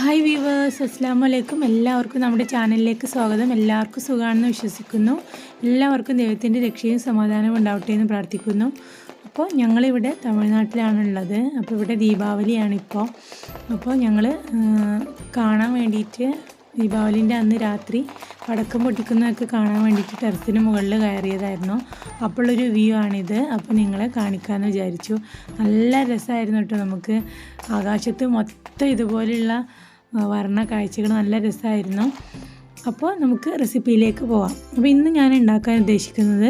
Hi weavers, അസ്സലാമു അലൈക്കും. എല്ലാവർക്കും നമ്മുടെ ചാനലിലേക്ക് സ്വാഗതം. എല്ലാവർക്കും സുഖമാണെന്ന് വിശ്വസിക്കുന്നു. എല്ലാവർക്കും ദൈവത്തിൻ്റെ രക്ഷയും സമാധാനവും ഉണ്ടാവട്ടെ എന്ന് പ്രാർത്ഥിക്കുന്നു. അപ്പോൾ ഞങ്ങളിവിടെ തമിഴ്നാട്ടിലാണുള്ളത്. അപ്പോൾ ഇവിടെ ദീപാവലിയാണിപ്പോൾ. അപ്പോൾ ഞങ്ങൾ കാണാൻ വേണ്ടിയിട്ട് ദീപാവലിൻ്റെ അന്ന് രാത്രി പടക്കം പൊട്ടിക്കുന്നതൊക്കെ കാണാൻ വേണ്ടിയിട്ട് ടെറസിന് മുകളിൽ കയറിയതായിരുന്നു. അപ്പോഴൊരു വ്യൂ ആണിത്. അപ്പോൾ നിങ്ങളെ കാണിക്കാമെന്ന് വിചാരിച്ചു. നല്ല രസമായിരുന്നു കേട്ടോ. നമുക്ക് ആകാശത്ത് മൊത്തം ഇതുപോലെയുള്ള വർണ്ണ കാഴ്ചകൾ നല്ല രസമായിരുന്നു. അപ്പോൾ നമുക്ക് റെസിപ്പിയിലേക്ക് പോവാം. അപ്പോൾ ഇന്ന് ഞാൻ ഉണ്ടാക്കാൻ ഉദ്ദേശിക്കുന്നത്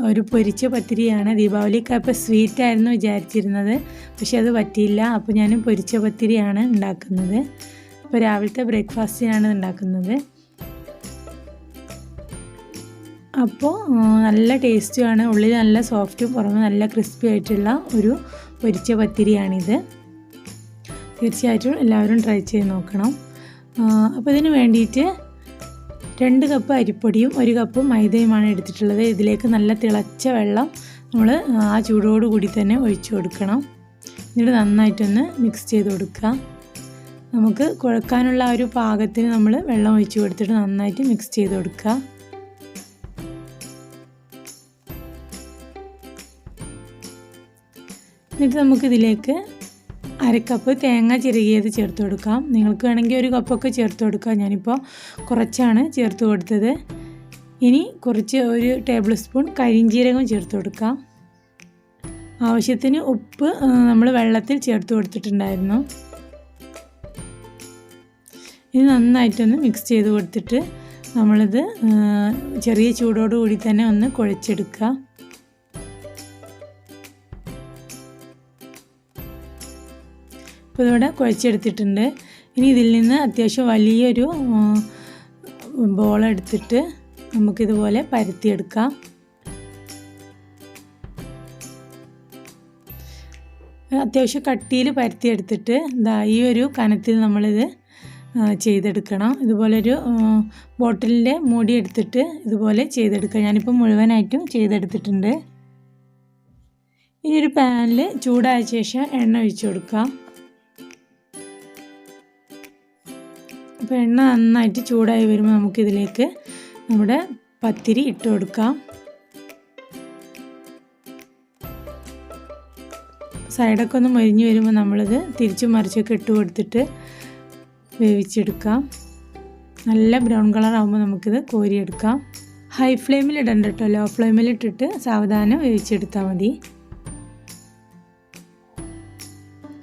ഒരു പൊരിച്ച പത്തിരിയാണ്. ദീപാവലിക്കപ്പോൾ സ്വീറ്റായിരുന്നു വിചാരിച്ചിരുന്നത്, പക്ഷേ അത് പറ്റിയില്ല. അപ്പോൾ ഞാൻ പൊരിച്ച പത്തിരിയാണ് ഉണ്ടാക്കുന്നത്. അപ്പോൾ രാവിലത്തെ ബ്രേക്ക്ഫാസ്റ്റിനാണ് ഉണ്ടാക്കുന്നത്. അപ്പോൾ നല്ല ടേസ്റ്റുമാണ്. ഉള്ളിൽ നല്ല സോഫ്റ്റും പുറമെ നല്ല ക്രിസ്പി ആയിട്ടുള്ള ഒരു പൊരിച്ച പത്തിരിയാണിത്. തീർച്ചയായിട്ടും എല്ലാവരും ട്രൈ ചെയ്ത് നോക്കണം. അപ്പോൾ ഇതിന് വേണ്ടിയിട്ട് 2 കപ്പ് അരിപ്പൊടിയും 1 കപ്പ് മൈദയുമാണ് എടുത്തിട്ടുള്ളത്. ഇതിലേക്ക് നല്ല തിളച്ച വെള്ളം നമ്മൾ ആ ചൂടോടുകൂടി തന്നെ ഒഴിച്ചു കൊടുക്കണം. എന്നിട്ട് നന്നായിട്ടൊന്ന് മിക്സ് ചെയ്ത് കൊടുക്കുക. നമുക്ക് കുഴക്കാനുള്ള ഒരു പാകത്തിന് നമ്മൾ വെള്ളം ഒഴിച്ച് കൊടുത്തിട്ട് നന്നായിട്ട് മിക്സ് ചെയ്ത് കൊടുക്കുക. എന്നിട്ട് നമുക്കിതിലേക്ക് 1/2 കപ്പ് തേങ്ങ ചിരകിയത് ചേർത്ത് കൊടുക്കാം. നിങ്ങൾക്ക് വേണമെങ്കിൽ 1 കപ്പൊക്കെ ചേർത്ത് കൊടുക്കാം. ഞാനിപ്പോൾ കുറച്ചാണ് ചേർത്ത് കൊടുത്തത്. ഇനി കുറച്ച് 1 ടേബിൾ സ്പൂൺ കരിഞ്ജീരകം ചേർത്ത് കൊടുക്കാം. ആവശ്യത്തിന് ഉപ്പ് നമ്മൾ വെള്ളത്തിൽ ചേർത്ത് കൊടുത്തിട്ടുണ്ടായിരുന്നു. ഇത് നന്നായിട്ടൊന്ന് മിക്സ് ചെയ്ത് കൊടുത്തിട്ട് നമ്മളിത് ചെറിയ ചൂടോടുകൂടി തന്നെ ഒന്ന് കുഴച്ചെടുക്കുക. ഇപ്പോൾ ഇതിവിടെ കുഴച്ചെടുത്തിട്ടുണ്ട്. ഇനി ഇതിൽ നിന്ന് അത്യാവശ്യം വലിയൊരു ബോളെടുത്തിട്ട് നമുക്കിതുപോലെ പരത്തിയെടുക്കാം. അത്യാവശ്യം കട്ടിയിൽ പരത്തിയെടുത്തിട്ട് ഈ ഒരു കനത്തിൽ നമ്മളിത് ചെയ്തെടുക്കണം. ഇതുപോലൊരു ബോട്ടിലിൻ്റെ മൂടി എടുത്തിട്ട് ഇതുപോലെ ചെയ്തെടുക്കുക. ഞാനിപ്പോൾ മുഴുവനായിട്ടും ചെയ്തെടുത്തിട്ടുണ്ട്. ഇനി ഒരു പാനിൽ ചൂടായ ശേഷം എണ്ണ ഒഴിച്ചു കൊടുക്കാം. അപ്പോൾ എണ്ണ നന്നായിട്ട് ചൂടായി വരുമ്പോൾ നമുക്കിതിലേക്ക് നമ്മുടെ പത്തിരി ഇട്ട് കൊടുക്കാം. സൈഡൊക്കെ ഒന്ന് മൊരിഞ്ഞ് വരുമ്പോൾ നമ്മളിത് തിരിച്ചും മറിച്ചൊക്കെ ഇട്ട് കൊടുത്തിട്ട് വേവിച്ചെടുക്കാം. നല്ല ബ്രൗൺ കളർ ആകുമ്പോൾ നമുക്കിത് കോരിയെടുക്കാം. ഹൈ ഫ്ലെയിമിൽ ഇടണ്ട കേട്ടോ, ലോ ഫ്ലെയിമിൽ ഇട്ടിട്ട് സാവധാനം വേവിച്ചെടുത്താൽ മതി.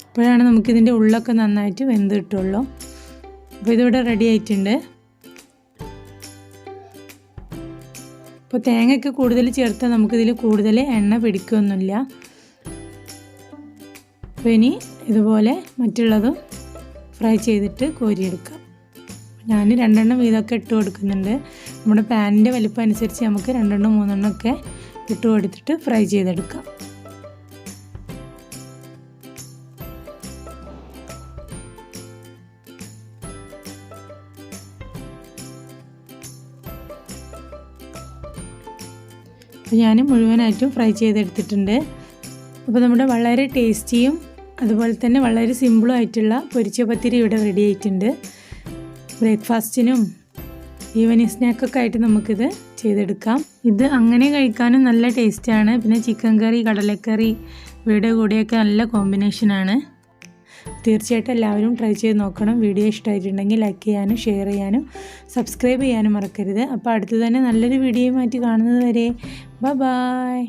അപ്പോഴാണ് നമുക്കിതിൻ്റെ ഉള്ളൊക്കെ നന്നായിട്ട് വെന്ത് കിട്ടുള്ളൂ. അപ്പോൾ ഇതിവിടെ റെഡി ആയിട്ടുണ്ട്. അപ്പോൾ തേങ്ങയൊക്കെ കൂടുതൽ ചേർത്താൽ നമുക്കിതിൽ കൂടുതൽ എണ്ണ പിടിക്കുകയൊന്നുമില്ല. അപ്പോൾ ഇനി ഇതുപോലെ മറ്റുള്ളതും ഫ്രൈ ചെയ്തിട്ട് കോരിയെടുക്കാം. ഞാൻ 2 വീതമൊക്കെ ഇട്ട് കൊടുക്കുന്നുണ്ട്. നമ്മുടെ പാനിൻ്റെ വലിപ്പം അനുസരിച്ച് നമുക്ക് 2 3 ഒക്കെ ഇട്ട് കൊടുത്തിട്ട് ഫ്രൈ ചെയ്തെടുക്കാം. അപ്പോൾ ഞാൻ മുഴുവനായിട്ടും ഫ്രൈ ചെയ്തെടുത്തിട്ടുണ്ട്. അപ്പോൾ നമ്മുടെ വളരെ ടേസ്റ്റിയും അതുപോലെ തന്നെ വളരെ സിമ്പിളും ആയിട്ടുള്ള പൊരിച്ച പത്തിരി ഇവിടെ റെഡി ആയിട്ടുണ്ട്. ബ്രേക്ക്ഫാസ്റ്റിനും ഈവനിങ് സ്നാക്കൊക്കെ ആയിട്ട് നമുക്കിത് ചെയ്തെടുക്കാം. ഇത് അങ്ങനെ കഴിക്കാനും നല്ല ടേസ്റ്റാണ്. പിന്നെ ചിക്കൻ കറി, കടലക്കറി ഇവയുടെ കൂടെയൊക്കെ നല്ല കോമ്പിനേഷനാണ്. തീർച്ചയായിട്ടും എല്ലാവരും ട്രൈ ചെയ്ത് നോക്കണം. വീഡിയോ ഇഷ്ടമായിട്ടുണ്ടെങ്കിൽ ലൈക്ക് ചെയ്യാനും ഷെയർ ചെയ്യാനും സബ്സ്ക്രൈബ് ചെയ്യാനും മറക്കരുത്. അപ്പോൾ അടുത്ത് തന്നെ നല്ലൊരു വീഡിയോയുമായിട്ട് കാണുന്നത് വരെ ബൈ.